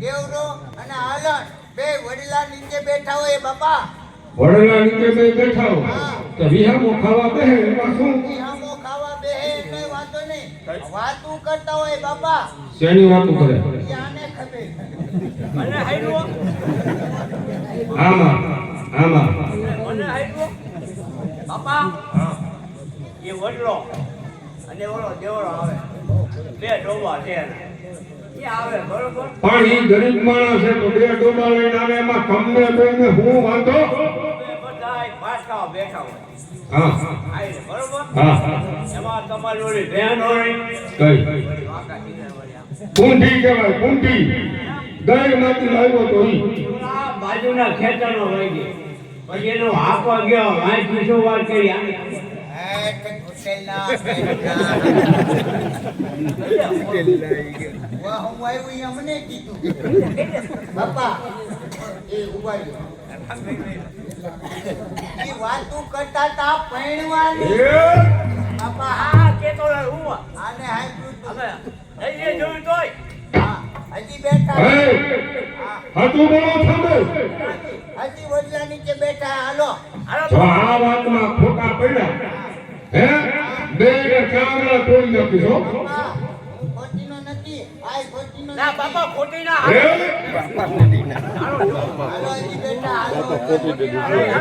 દેવરો અને હાલણ બે વડીલા નીચે બેઠા હોય બાપા. વડલા નીચે બે બેઠા હો તો વિહામો ખાવા બેહે એમાં શું? વિહામો ખાવા બેહે એટલે વાંધો નહીં. વાતું કરતા હોય બાપા. શેની વાતો કરે? આને ખબર. મને હાઈડવો આમાં આમાં મને હાઈડવો બાપા એ વડલો અને ઓલો દેવડો આવે બે ડોબા છે એ આવે બરોબર પણ ઈ ગરીબ માણસ છે તો બે ડોબા લઈને આવે એમાં કમને બેને હું વાંધો? બધાય પાછા બેઠા હોય હા આઈ બરોબર હા એમાં તમારી ઓલી બહેન હોય કઈ વાકા દીકરા વળ્યા કુંઠી કહેવાય કુંઠી દરેક માંથી લાવ્યો તો ઈ આ બાજુના ખેતરનો લઈ ગયો પછી એનો હાંકવા ગયો વાંચ વિશો વાર કરી આને કુટેલના વાહ હું આવ્યું અહીંયા મને કીધું બાપા એ ઉભા રહ્યો. એ વાતું કરતા તા પૈણવાની બાપા. આ કેતો હું આને હાંભળ્યું તું. હવે એ જોયું તોય હા, હજી બેઠા. હે હાતું બોલો થાંભો હજી વડલા નીચે બેઠા. હાલો જો આ વાતમાં ખોટા પડ્યા હે બે ને ચાંગલા તોડી નાખીશો બાપા, હું ખોટીનો નથી. આ ખોટીનો ના નથી. બાપા ખોટી ના હે હાલો હજી બેઠા. હાલો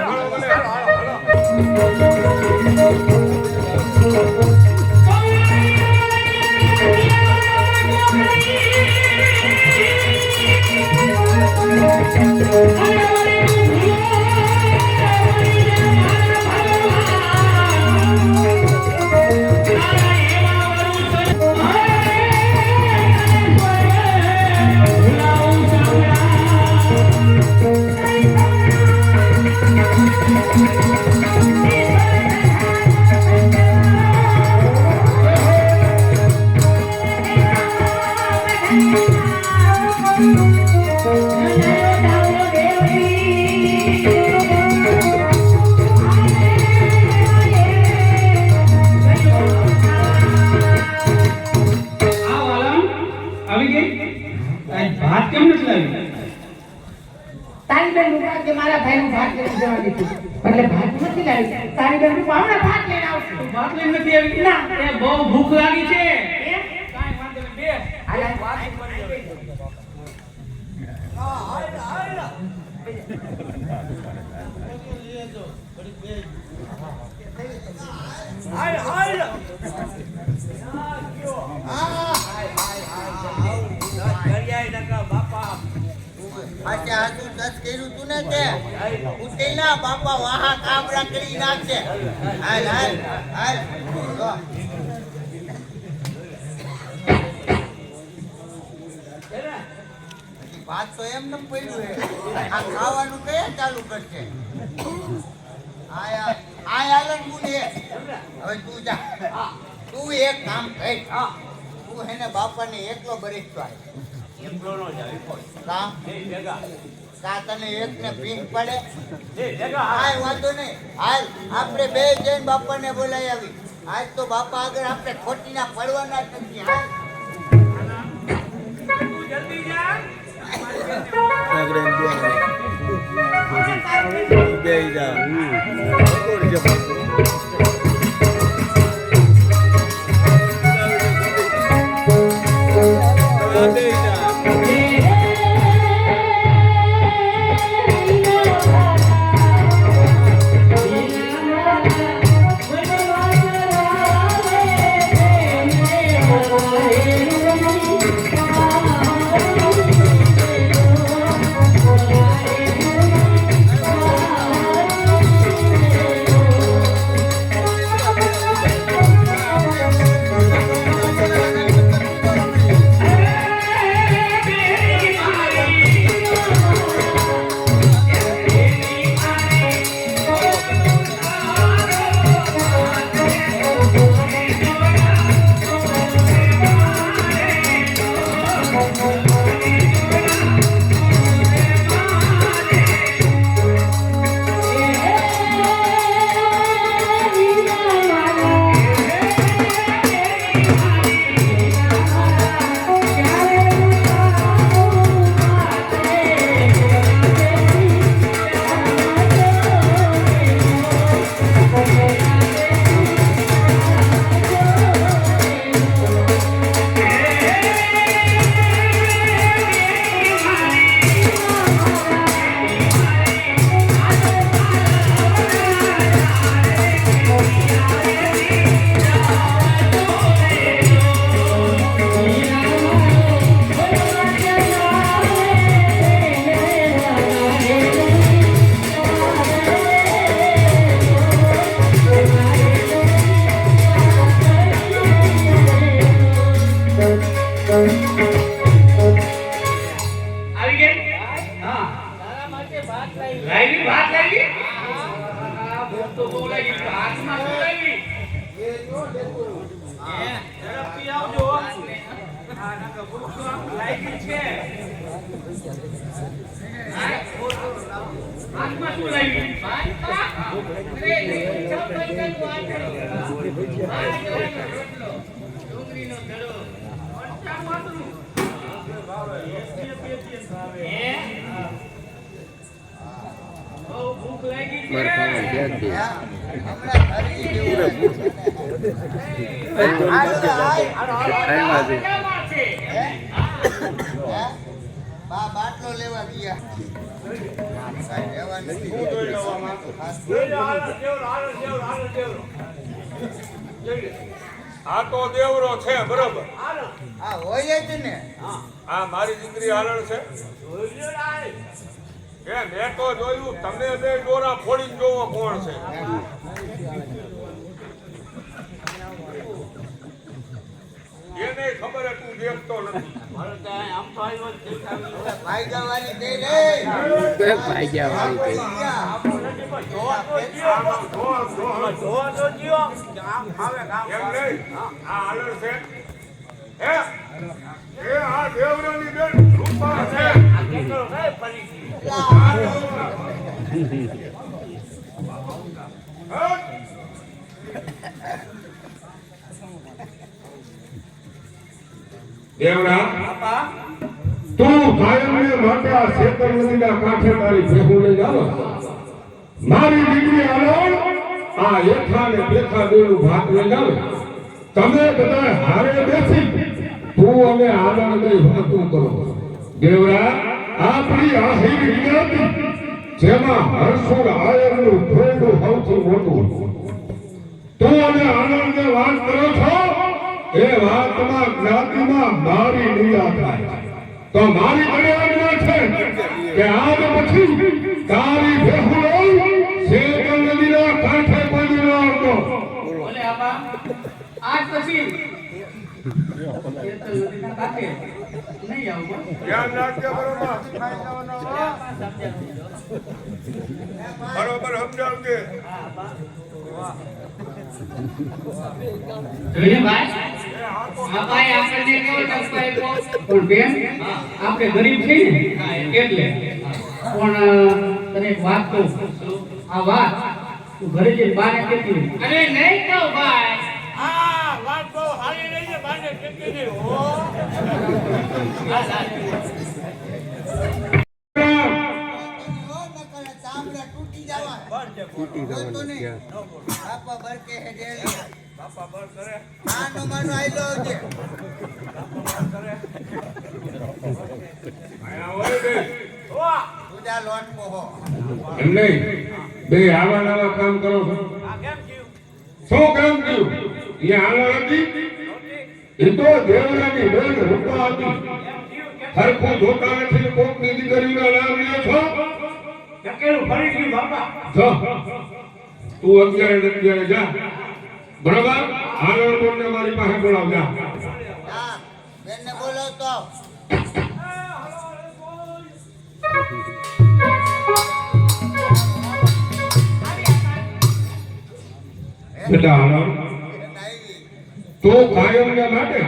તારી બેન મુકા કે મારા ભાઈનું ભાત લઈને જવા દીધું એટલે ભાત નથી લાવી. તારી બેન મુકા હમણાં ભાત લઈને આવશે. ભાત લઈને નથી આવી ના એ બહુ ભૂખ લાગી છે એમ? કાઈ વાંધો નહીં બે હાલા. વાત કરી હા હાલ હાલ હાલ હાલ દરિયાઈ નકા બાપા આજે હાજુ ટચ કર્યું તું ને તે ઉઠીના બાપા વાહા કાબરા કરી નાખશે. હાલ હાલ હાલ જો. વાત તો એમ ન પડ્યું હે. આ ખાવાનું કયા ચાલુ કરશે? આયા આયા મુને હવે તું જા. તું એક કામ કર. તું હેને બાપાને એકલો બરીકતો આય. એકલો નો જાય કોઈ કા એ ભેગા કા તને એકને પીંગ પડે? એ ભેગા હાય વાંધો નહીં. હાલ આપણે બે જઈને બાપાને બોલાવી આવી. આજ તો બાપા આગળ આપણે ખોટીના પડવાના જ નથી. હાલ તું જલ્દી જા તો બોલાવી હાથમાં બોલાવી ઝડપથી આવજો. આ નકર ભૂખ લાગી છે. હાથમાં બોલાવી ડુંગળીનો ધડો ભૂખ લાગી છે. હમણાં ખરી જેવું હાલો, હાલ. હે? બા બાટલો લેવા ગયા કાંઈ લેવા નથી. જોઈ લો, હાલો, દેવરો. આ તો દેવરો છે બરોબર. આ હોય જ ને. આ મારી દીકરી હાલણ છે કે મેં તો જોયું તમે બે ડોરા ફોડીને જોવો કોણ છે. એને ખબર હે તું દેખતો નથી. ભાઈ જવાની દે રે. ભાઈ ગયા ભાઈ જોવા તો જીવો. આમ આવે કામ એમ નહીં આ હાલણ છે હે એ આ દેવરાની બેન રૂપા છે. દેવરા તું કાયમને માટે આ શેતર નદીના કાંઠે તારી ભેગું લઈ જાવ. મારી દીકરી આલોન આ એઠા ને બેઠા બેનું ભાત લઈ જાવ. તમે બધા હારે બેસી તું અને આનંદ લઈ વાતું કરો. દેવરા આપણી આહિર જ્ઞાતિ જેમાં હર્ષુર આયરનું ભોગું સૌથી મોટું. તું અને આનંદ વાત કરો છો એ વાતમાં જ્ઞાતિમાં મારી નિયા થાય તો મારી કલ્યાણમાં છે કે આજ પછી તારી ભેહું શેતર નદીના કાંઠે પડી ન આવતો. બોલે આપા આજ પછી શેતર નદીના કાંઠે નહીં આવું. ધ્યાન રાખજો બરોબર બરોબર સમજાવજે. જોઈને ભાઈ આપાએ આપણને કેવો ટપકો આપ્યો પણ બેન આપણે ગરીબ છીએ ને એટલે પણ તને એક વાત કહું આ વાત તું ઘરે જઈને બાને કહેતી હોય. અરે નહીં કહું ભાઈ આ વાત બહુ હારી રહી છે. બાને કેટલી દે હો. ચામડા તૂટી જવા. જોતો નહીં. બાપા બરકે હે ડેલી. બાપા બર કરે. આનો માનો આયલો આવજે. આયા હોય બે વાહ. તુજા લોટ પોહો. એમ નહીં બે આવા નવા કામ કરો છો. આ કેમ થયું? શું કામ થયું? એ હાલણ હતી એ તો દેવરાની બેન રૂપા હતી. હરખું જોતા નથી કોકની દીકરીના નામ લ્યો છો. ટકેલું ફરી ગયું બાપા. જો તું 11 જા બરાબર. હાલણ બોલને મારી પાસે બોલાવ જા. હા બેનને બોલાવતો આવ. બેટા હાલણ બેન આવી. તો કાયમને માટે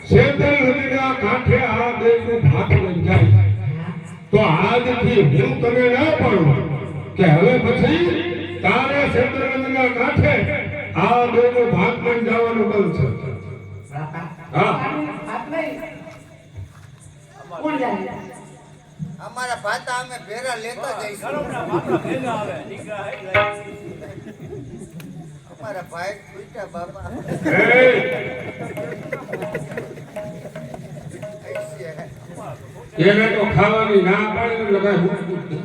શેતર નદીના કાંઠે આ દેશનું ભાત લઈ જાય તો આજથી હું તને ના પાડું કે હવે પછી તારે શેતર નદીના કાંઠે આ દેશનું ભાત લઈ જવાનું બંધ છે. હા હાથ નહીં કોણ જાય અમારા ભાતા અમે ભેરા લેતા જઈશું. ગરમના બાપા ભેગા આવે. દીકરા એટલે અમારા ભાઈ પૂછ્યા બાપા એ એને તો ખાવાની ના પાડી એટલે કાંઈ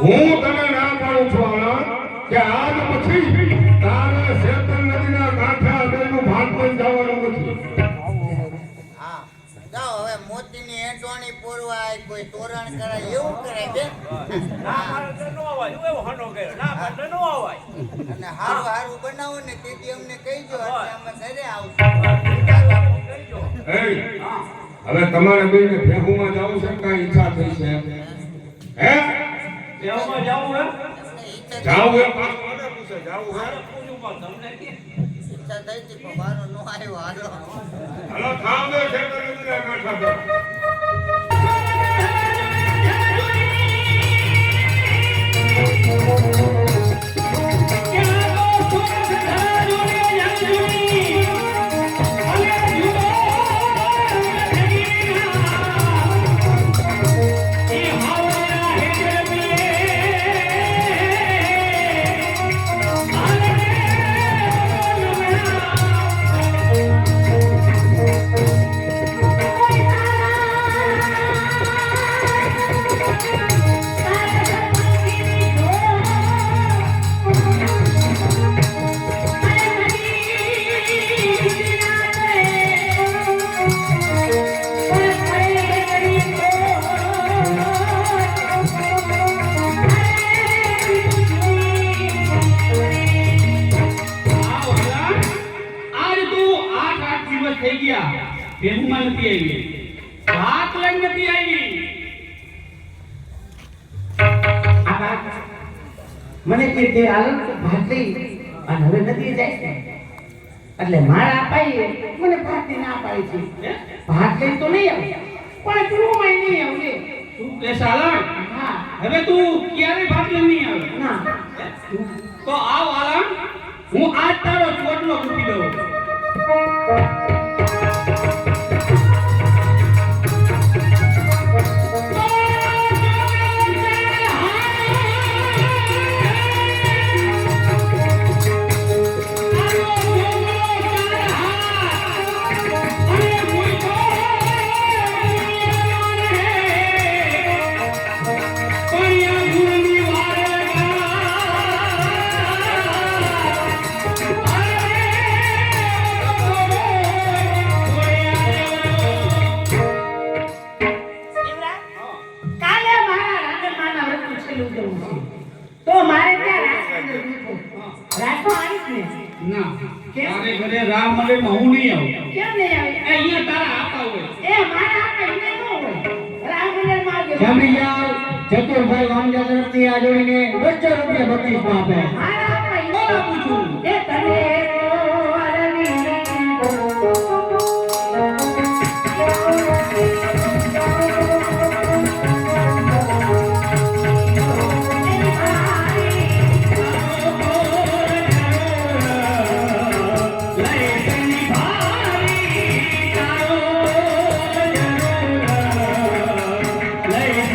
હું તને ના પાડું છું આનંદ કે આજ પછી તારે શેતર નદીના કાંઠે આ દેશનું ભાત લઈ જવાનું નથી. હા જાઓ હવે મોતીની એંટોણી પોરવાય કોઈ તોરણ કરાય એવું કરાય બેન. ના મારે તો નો અવાય. હું એવો હનો કર્યો. ના મારે તો નો અવાય. અને હારું હારું બનાવો ને તેથી અમને કહીજો એટલે અમે ઘરે આવશું. કહીજો. એ હવે તમારે બેને ભેગુમાં જવું છે કાંઈ ઈચ્છા થઈ છે હે? દેવમાં જાવું હે? એમને ઈચ્છા જાવું હે પાછું મને પૂછે જાવું હે પૂછું પણ તમને કે ઈચ્છા થઈ હતી પણ મારો નો આવ્યો હાલો હાલો થાવ દે ખેતર નદીના કાંઠા પર થઈ ગયા ભેગુમાં નથી આવી ભાત લઈને નથી આવી મને કે તે આલમ ભાત લઈ અને હવે નથી જાય છે એટલે મારા અપાઈએ મને ભાતની ના પાડી છે ભાત લઈ તો નહીં આવે પણ પૂરું નહીં આવે તું કે સાલણ હા હવે તું ક્યારે ભાત લઈને નહીં આવે ના તો આવ આલમ હું આજ તારો ચોટલો મૂકી દઉં કાલે મારા રાંધણમાના વસ્તુ છેલ્લું જવું છે તો મારે ત્યાં રાખવા આવીશ ને ના તારે ઘરે રામ મળે હું નહીં આવું કેમ નહીં આવે એ અહીંયા તારા આપા હોય એ મારા આપા એને ન હોય રામ મંદિરમાં આવજો જમીયાર ચતુરભાઈ વાંજા તરફથી આ જોઈને 200 રૂપિયા બક્ષિસ આપે મારા આપા એને કોણ આપું છું એ તને લઈ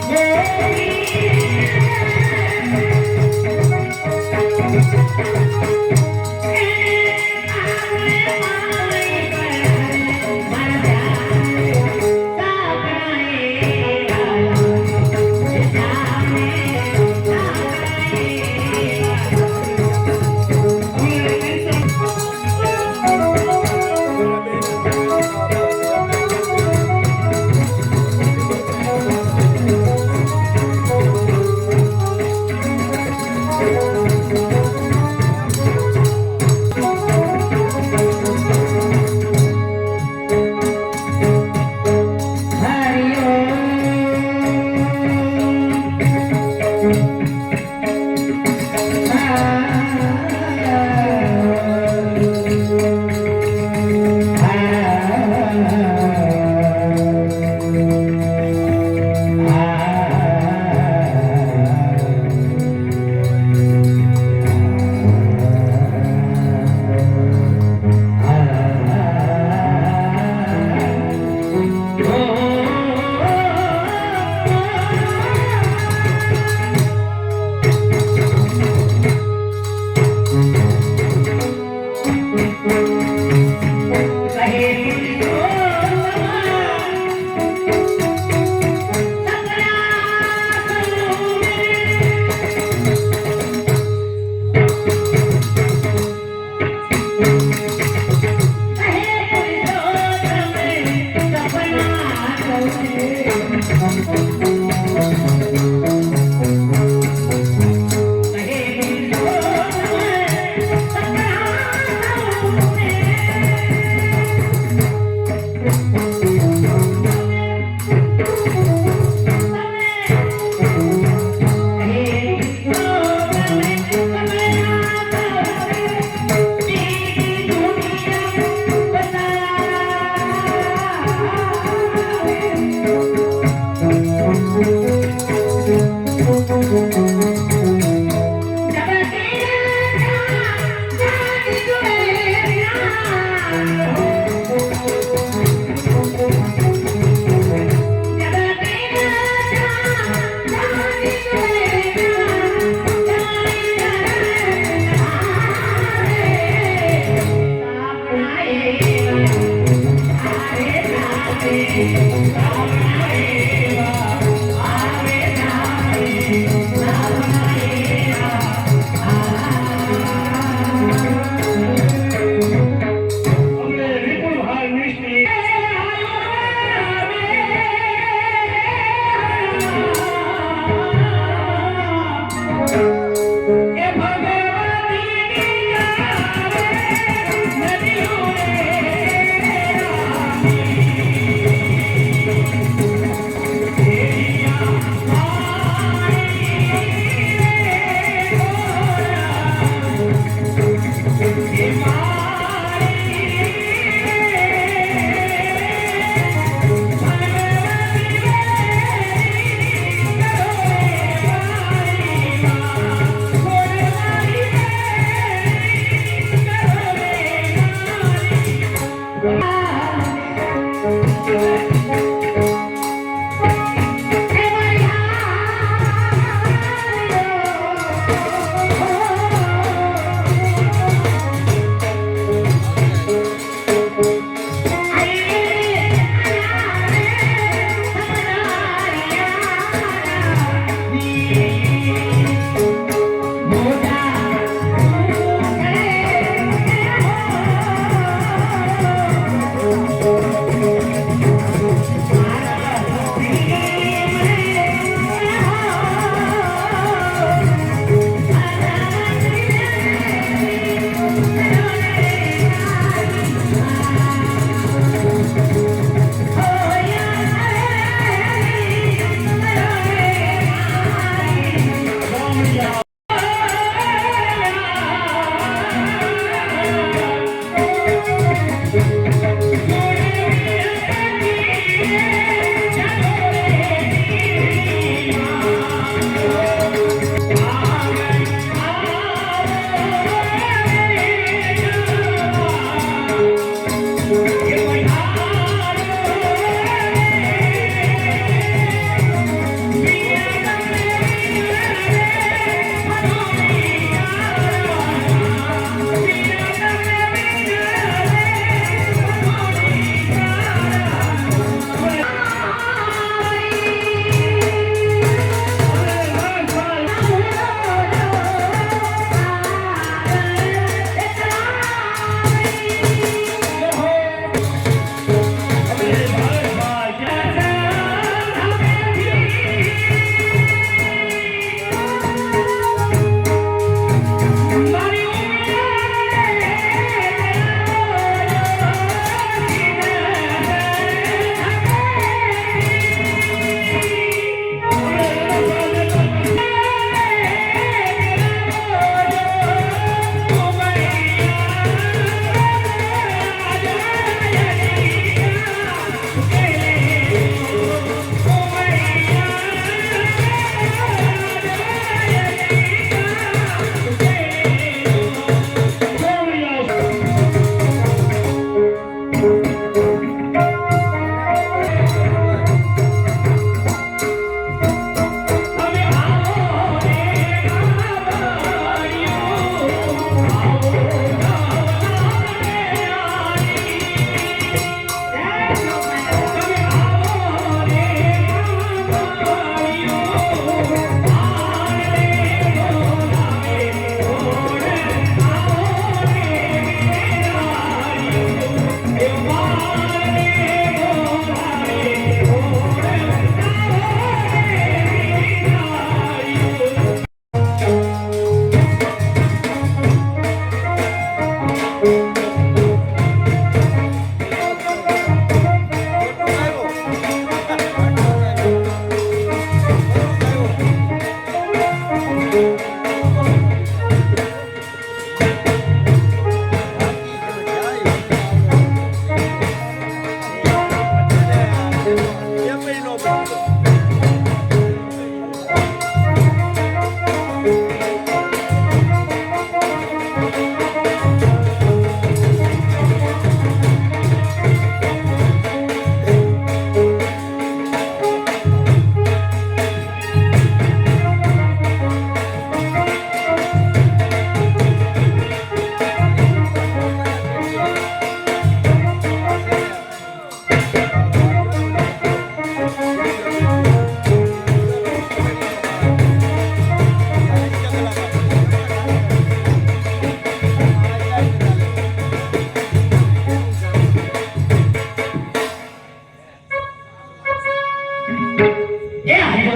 Hey,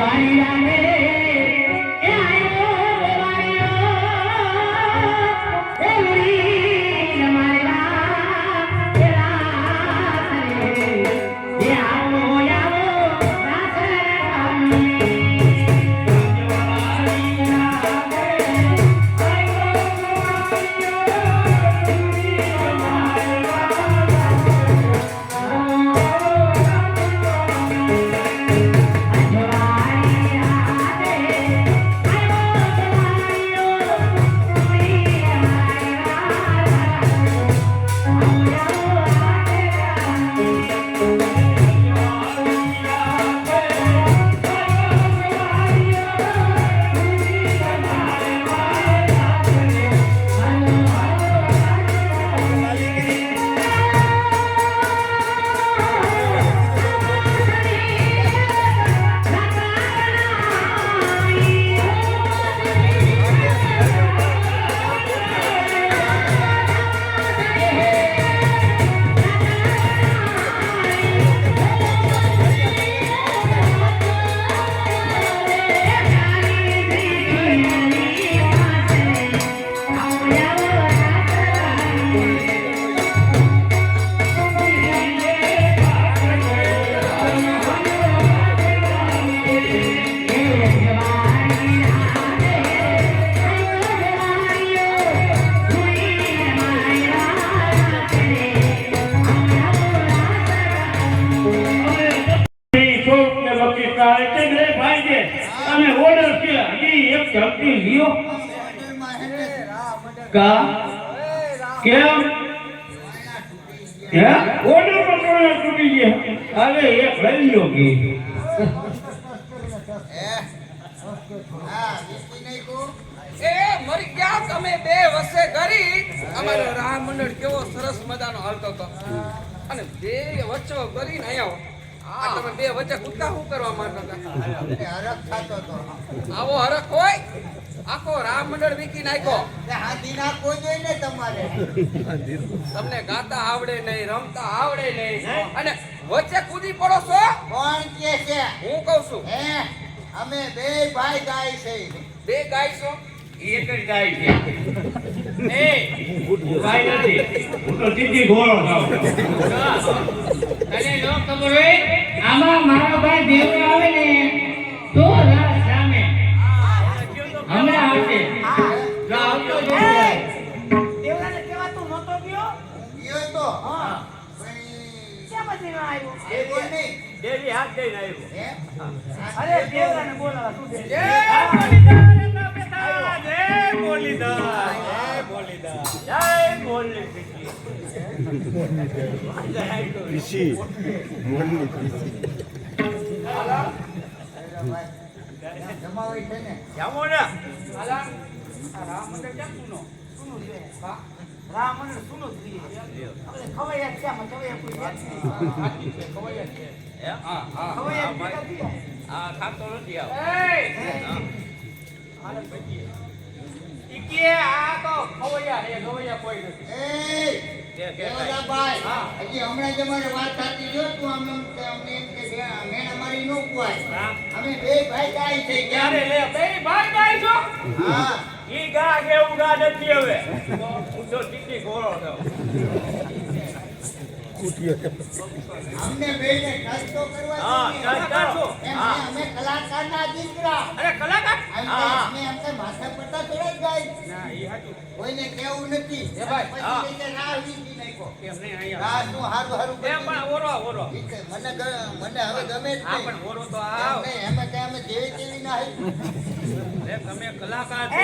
વાળી રાને એ આયો વાળીઓ એ વીર મારા એ રાત રે એ આવો આવો રાત મરી ગયા તમે બે વસે કરી અમારો રામ મંડળ કેવો સરસ મજાનો હાલતો હતો અને બે વચ્ચે કરીને આયો આ તમે બે વચ્ચે કૂદકા શું કરવા માંગતા હતા હરખ થતો હતો આવો હરખ હોય આખો રામ મંડળ વીકી નાખ્યો હાથી નાખવો જોઈએ ને તમારે તમને ગાતા આવડે નહીં રમતા આવડે નહીં અને વચ્ચે કૂદી પડો છો કોણ કે છે હું કહું છું હે અમે બે ભાઈ ગાય છે બે ગાય છો એક જ ગાય છે એ ગાય નથી હું તો સીધી ઘોડો છું તને ન ખબર હોય આમાં મારો ભાઈ દેવ આવે ને તો રાત સામે હમણાં આવશે જો આવતો જ હોય. દેવરાને કહેવાતું નહોતો ગયો ઈયો તો હા પણ ક્યાં પછી ના આવ્યો એ બોલ નહીં ડેરી હાથ દઈને આવ્યો હે અરે દેવરાને બોલાવા શું દે જય બોલીદાર જય બોલીદાર જય જમાવાય છે ને જામો ને હાલા આ રામ મંડળ ક્યાં સુનો સુનું છે રામ મંડળ સુનું જ રહીએ આપણે ખવાયા છે આમાં ખવાયા કોઈ વાત નહીં સાચી છે ખવાય છે હા હા ખવાયા ભેગા થયા આ ખાતો નથી આવ ઈ કે આ તો ખવૈયા હે ગવૈયા કોઈ નથી એ દેવરાભાઈ હજી હમણાં જ અમારે વાત થતી જો તું અમને એમ કે મેણા મારી નો કુવાય અમે બે ભાઈ ગાય છે ક્યારે ક્યારે લે બે ભાઈ ગાય છો હા ઈ ગા કેવું ગા નથી હવે હું તો સીધી ઘોડો છું અમને બેને ટચ તો કરવા હા જોઈએ. ચાલ છો એમ હા નહીં, અમે કલાકારના દીકરા અરે કલાકાર એમ હા અમે અમને માથા પડતા થોડા જ ગાય ના ઈ હાચું કોઈને કેવું નથી એ ભાઈ, હા. પછી કહીને રાહ વીંટી નાખ્યો. કેમ નહીં અહીંયા રાહ શું હારું હારું એ કર્યું. પણ ઓરો ઓરો ઈ કે મને મને હવે ગમે જ હા નહીં. પણ ઓરો તો એમ આવ નહીં, એમાં કે અમે જેવી તેવી ના હઈ. લે તમે કલાકાર એ છો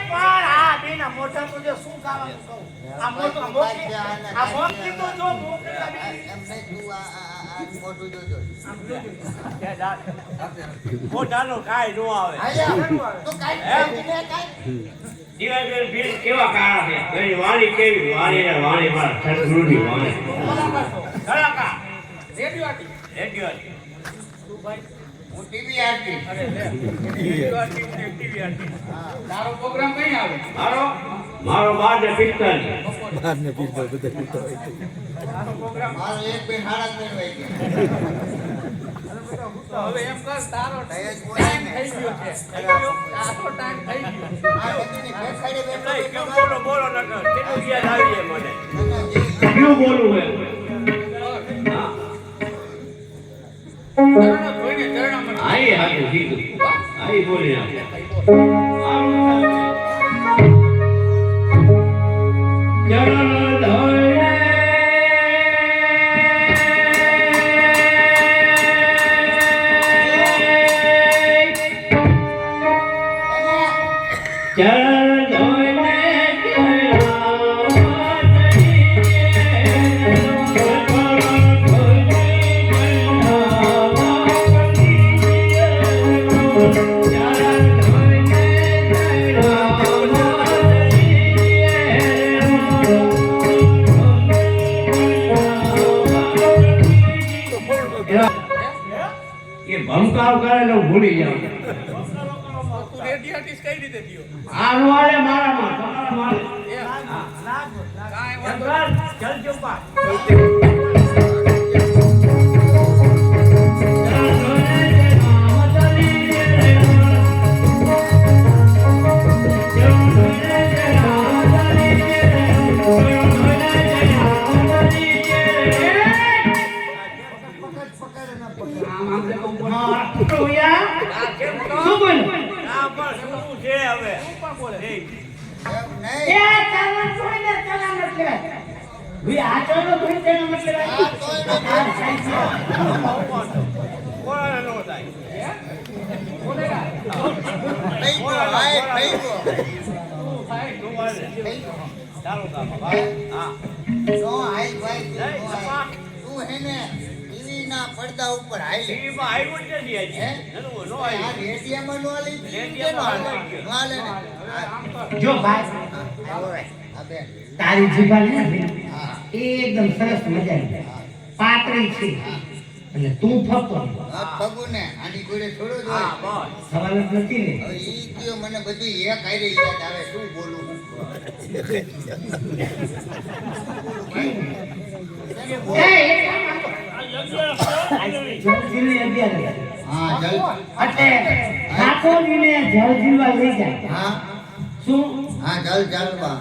પણ આ બેના મોઢા તો જો શું ગાવાનું કહું આ મોઢું મોકલી આ મોકલી તો જો મોકલી એમ નહીં, તું આ મોઢું જોજો. મોઢાનો કાંઈ નો આવે હાલ્યા, તું કાંઈ કાંઈ ને કાંઈ. દિવાળી ભીડ કેવા કાળા છે એની વાણી કેવી વાણી ને વાણી માં સદગુરુની વાણી કલાકાર રેડિયો આટી રેડિયો હું ટીવી આરતી. તારો પ્રોગ્રામ કઈ આવે મારો બાર ને પિસ્તાલીસ મારો એક બે હાડા ત્રણ વાગ્યા. હવે એમ કર તારો દહેજ ટાઈમ બોલાય ને. થઈ ગયો છે થઈ ગયો? તારો ટાઈમ થઈ ગયો આ બધીને બેસાડી બેઠો નહીં, બેઠો કેમ બોલો બોલો નકર કેટલું યાદ આવી જાય મને કેટલું બોલવું હોય ચરણો ધોઈને ચરણામણ આઈ હાથે કીધું આઈ બોલી નાખે ચરણ ધોઈને ચરણ ધોઈને એ ભમકાવ કરે તો ભૂલી જાવ તું રેડી આર્ટિસ્ટ કઈ રીતે થયો આ વાળે મારામાં તમારા મારે કાંઈ વાંધો શું બોલ્યો ના પણ શું છે હવે એમ એ નહીં. ચાલવા છોડીને ચલામત કહેવાય. ભઈ આ ચાલો ભઈ તેનો મતલબ આ આ તોય આ નથી. થાય છે. કોણ નો થાય થઈ ગયો, હાય, થઈ ગયો. ચાલો કામ ભાઈ હા નો હાય ભાઈ, તું નહીં, નો હાય. તું હેને ટીવીના પડદા ઉપર હાલે. ટીવીમાં આવ્યું જ નથી હજી હે? નતું, નો આ આવ્યું રેડિયામાં નો હાલે, રેડિયામાં નો હાલે. હાલે. નો હાલે ને. જો ભાઈ હા, આ બેન. તારી જીભા ને હા. એકદમ સરસ મજાની પાતળી છે એટલે તું ફરતો નહીં. આ પગુને આની જોડે થોડો જ હા હોય. બસ સવાલ જ નથી ને હવે ઈ કયો મને બધું એક હારે યાદ આવે, શું બોલું? એ, એક કામ આપ. જલજીલની 11. હા, જલ. એટલે ઠાકોરજીને જલજીલવા લઈ જાય હા, શું હા, જલ જલવા.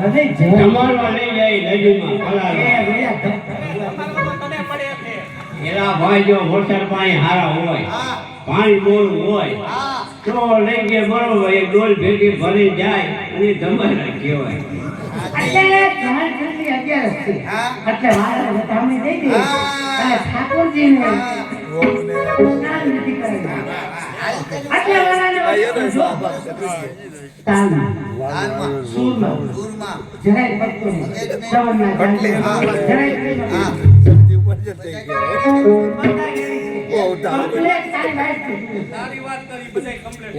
અરે જલ જમાડવા લઈ જાય નદીમાં એ કલામાં. ભૈયા તને મળે છે એના ભાઈ જો વરસાદ પાણી હારા હોય હા, પાણી મોરું હોય હા. તો લઈ ગયા બરોબર એક ડોલ ભેગી ભરી જાય અને ધમાડા કહેવાય એટલે જલજીલની 11 છે હા. એટલે મારા વધામણી દઈ દે હા. અને ઠાકોરજીને હા. સ્નાન નથી કરાવ્યું. હાલ તને એટલે વાળાને જો તાલમાં હાલમાં. સૂરમાં દૂરમાં. જરાય પડતો નહીં શ્રવણના જાણમાં હા. જરાય પડતો હા. નહીં. કમ્પ્લેટ તારી વાત છે. તારી વાત કરી બધાય કમ્પ્લીટ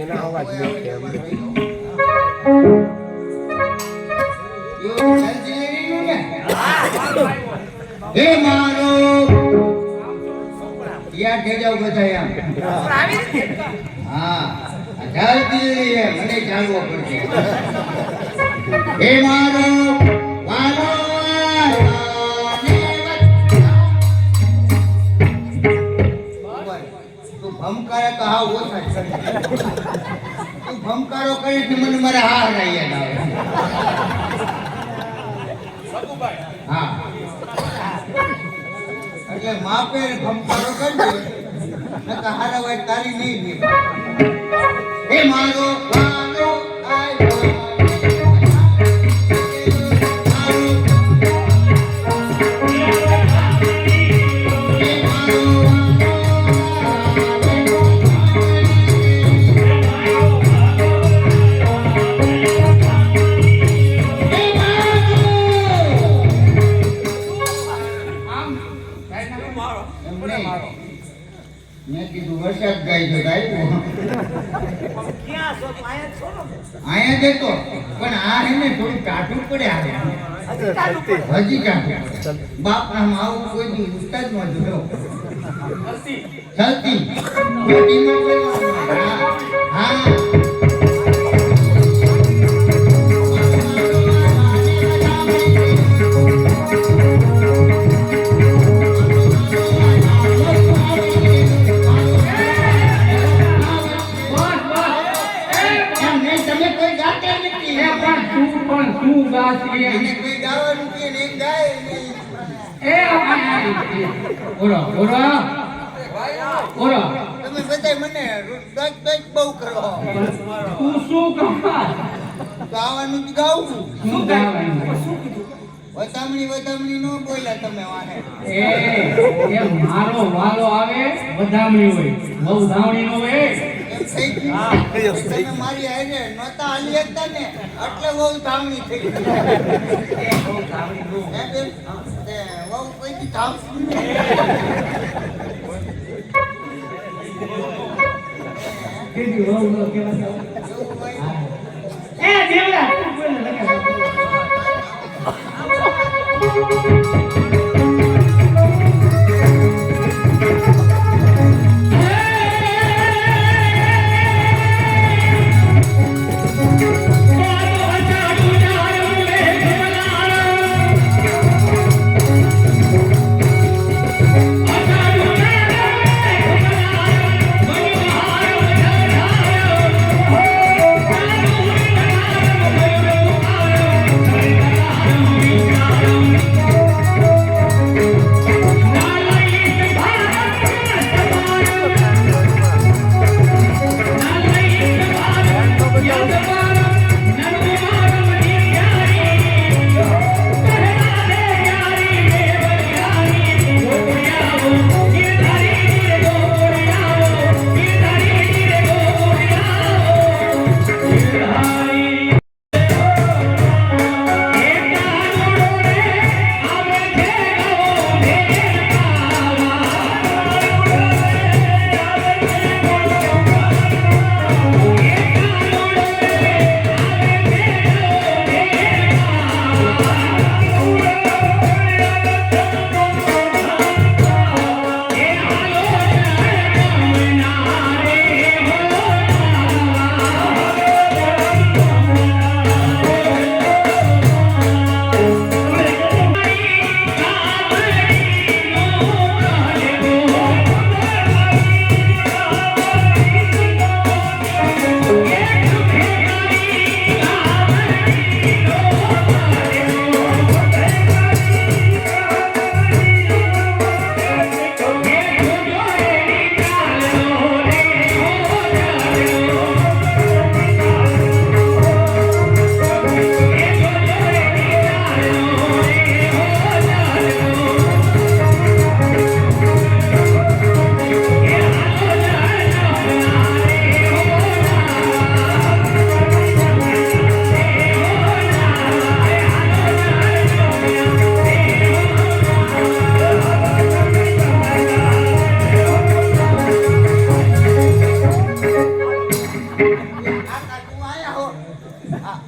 યો જલજીલેરીનું ને? હે મારો યાદ થઈ જાવ બધા એમ. હા, આ જલજીલેરી હે, મને જાણવો પડશે. હે મારો વાલો તું ભમકારે તો હાવ ઓછા છે. તું ભમકારો કરીશ ને મને મારા હા હરાઈ યાદ આવે. હા, એટલે માપે ભમકારો કરજો નકર હારા હોય તારી નહીં ભી. હે મારો વાલો આય મેં કીધું વરસાદ ગાય તો ગાય ક્યાં છો આયા છો ને આયા જતો પણ આ હે ને થોડું કાઠું પડે આવે હજી કાઠું પડે. બાપ નામ આવું કોઈ દી ઉસ્તાદ માં જોયો ચલતી પેટીમાં બોલવાનું. હા, હા. ઓરો ઓરો ઓરો તમે બધા મને દસ બહુ કરો. તું શું કહા ગાવાનું જ ગાઉં છું. શું ગાવાનું વધામણી નો બોલ્યા તમે વાહે. એ મારો વાલો આવે વધામણી હોય બહુ ધાવણી નો હોય એમ થઈ ગયું. તમે મારી હારે નહોતા હાલી શકતા ને એટલે બહુ ધામણી થઈ ગઈ. હે બેન? તે બહુ કોઈ ધામ કીધું બહુ નો કેવા એ દેવલા તું બોલ લખા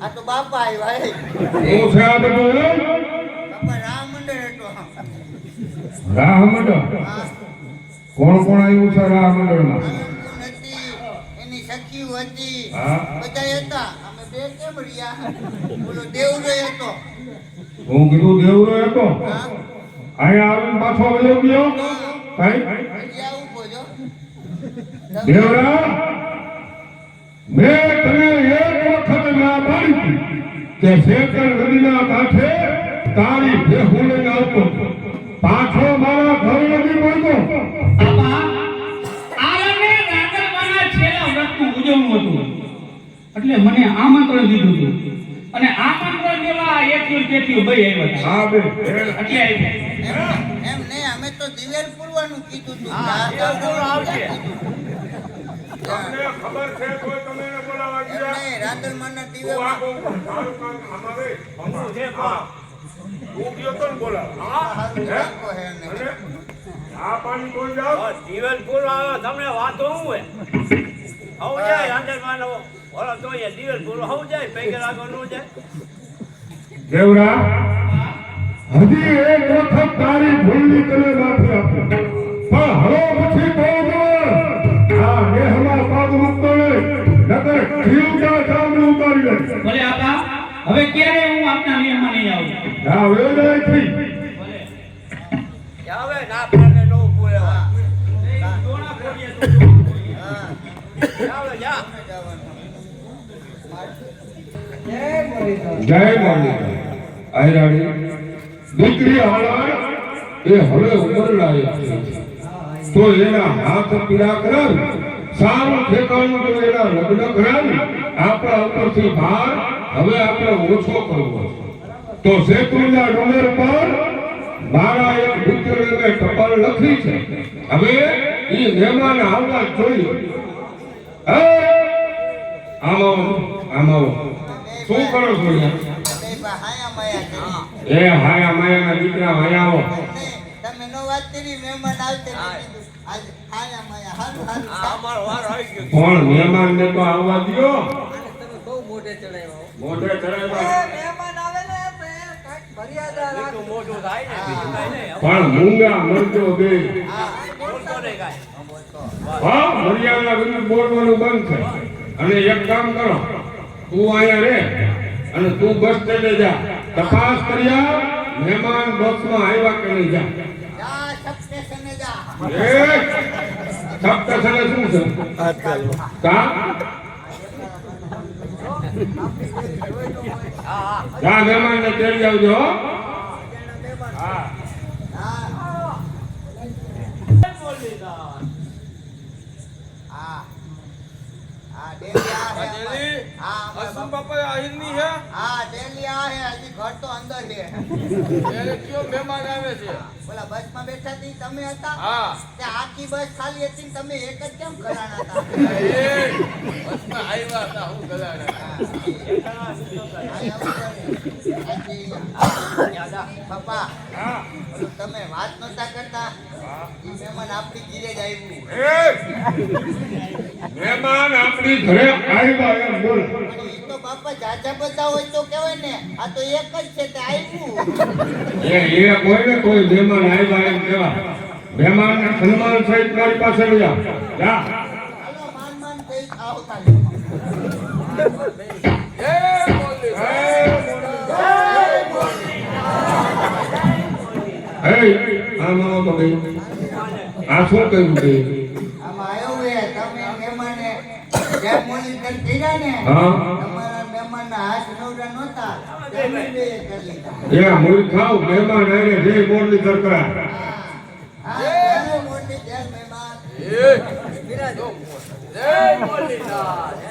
આ તો બાપા આવ્યા હે. હું છે આ બધું બાપા રામ મંદિર હતો. રાહ મંડળ હા. કોણ કોણ આવ્યું છે રાહ મંડળમાં આનંદપુર હતી, એની સખીઓ હતી, હા. બધા હતા. અમે બે કેમ રહ્યા? બોલો દેવરો હતો. હું કીધું દેવરો હતો હા. અહીંયા આવીને પાછો વયો ગયો કઈ હજી આવું બોલો. દેવરા મેં તને એક વખત ના પાડી હતી કે શેતર નદીના કાંઠે તારી ભેહું લઈને આવતો પાછો મારા ઘર નથી મળતો. બાપા આરને રાંદરવાના છેલ્લા વ્રતનું ઉજવણું હતું એટલે મને આમંત્રણ દીધું હતું અને આમંત્રણ દેવા એકથી તેથી બે આવ્યા હતા. હા બે એટલે આવ્યા. એમ નહીં, અમે તો દિવેલ પૂરવાનું કીધું હતું. હા, દિવેલ પૂરવા આવશે. તમને ખબર છે કોઈ તમે એને બોલાવવા એમ ગયા નહીં, રાંદલમાના હું દિવેલ આ કહું છું, તારું કામ અમારે હું છે હા. હું ગયો તો ને બોલાવવા. હા હારું રાખો હે ને. અને આ પાણી કોઈ જાવ દિવેલપુર આવ્યો તમને વાતો હું હે હવ જાય રાંધણવાનો ઓલો તો એ દિવેલપુર હવ જાય પૈકે લાગો નો જાય દેવરા હજી એક વખત તારી ભૂલની તને માફી આપું પણ હવે પછી બોલ આ દેહમાં પગ મૂકતો નહીં નકર જીવતા ચામડું ઉતારી લે. ભલે આપા હવે ક્યારે હું આપના નિયમમાં નહીં આવું. આ વેલાય થી આવે ના પાડને નો પૂરેવા દોણા ફોડીએ તો આવે જા જય મોરલી આયરાડી દીકરી હાલાર એ હવે ઉંમરલાયક છે. તો એના હાથ પીડા કરાવી સારું ઠેકાણું જો એના લગ્ન કરાવી આપણા ઉપરથી ભાર હવે આપણે ઓછો કરવો છે. તો શેત્રુંજના ડુંગર પર મારા એક મિત્રને મેં ટપાલ લખી છે. હવે એ મહેમાન આવવા જોઈએ. આમાં શું કરો છો એ હાયા માયાના દીકરા હાયાઓ તમે નો વાત કરી મહેમાન આવતે આજ હાયા માયા હારું હારું અમારો વાર આવી ગયો પણ મહેમાન ને તો આવવા દ્યો. તમે બહુ મોઢે ચડાવ્યા મોઢે ચડાવ્યા મહેમાન આવે ને તો એ કાંઈક મર્યાદા રાખો. એટલું મોટું થાય ને બીજું કાંઈ નહીં. પણ મૂંગા મરજો બે બોલતો નહીં કાંઈ. હા મર્યાદા વિરુદ્ધ બોલવાનું બંધ છે. અને એક કામ કરો તું અહીંયા રે અને તું બસ સ્ટેન્ડે જા તપાસ કર્યા મહેમાન બસમાં આવ્યા કે નહીં જા. જા સબ સ્ટેશને જા એ સપ્તસને શું છે કા જા મહેમાનને તેડી આવજો હો. હા હા હા ડેલિયા હે ડેલી? હા અસુ બાપા આહિરની છે હા ડેલિયા હે હજી ઘર તો અંદર છે ત્યારે કયો મહેમાન આવે છે બોલા બસમાં બેઠા હતી તમે હતા હા તે આખી બસ ખાલી હતી ને તમે એક જ કેમ ખરાણા હતા એ બસમાં આવ્યા હતા હું ગલાડા પપ્પા હા ઓલું તમે વાત નતા કરતા ઈ મહેમાન આપણી ઘીરે જ આવ્યું એ મહેમાન આપણી ઘરે આવ્યા એમ બોલ. પણ ઈ તો બાપા જાજા બધા હોય તો કહેવાય ને આ તો એક જ છે તે આવ્યું એ કોઈ ને કોઈ મહેમાન આવ્યા એમ કહેવાય. મહેમાનને સન્માન સહિત મારી પાસે લઈ આવ જા. હાલો માન માન થઈ આવતા એ બોલી એ આમ આવો તો ભાઈ આ શું કહ્યું ભાઈ આમાં આવ્યું હે તમે મહેમાને જેમ મોલી કરી દીધા ને હા તમારા મહેમાનના હાથ નવરા નહોતા તમે બે કરી લીધા એ મૂળ ખાવ મહેમાન આવીને જય બોલની સરકાર હા જય મોટી જય મહેમાન એ વિરાજો જય બોલીનાથ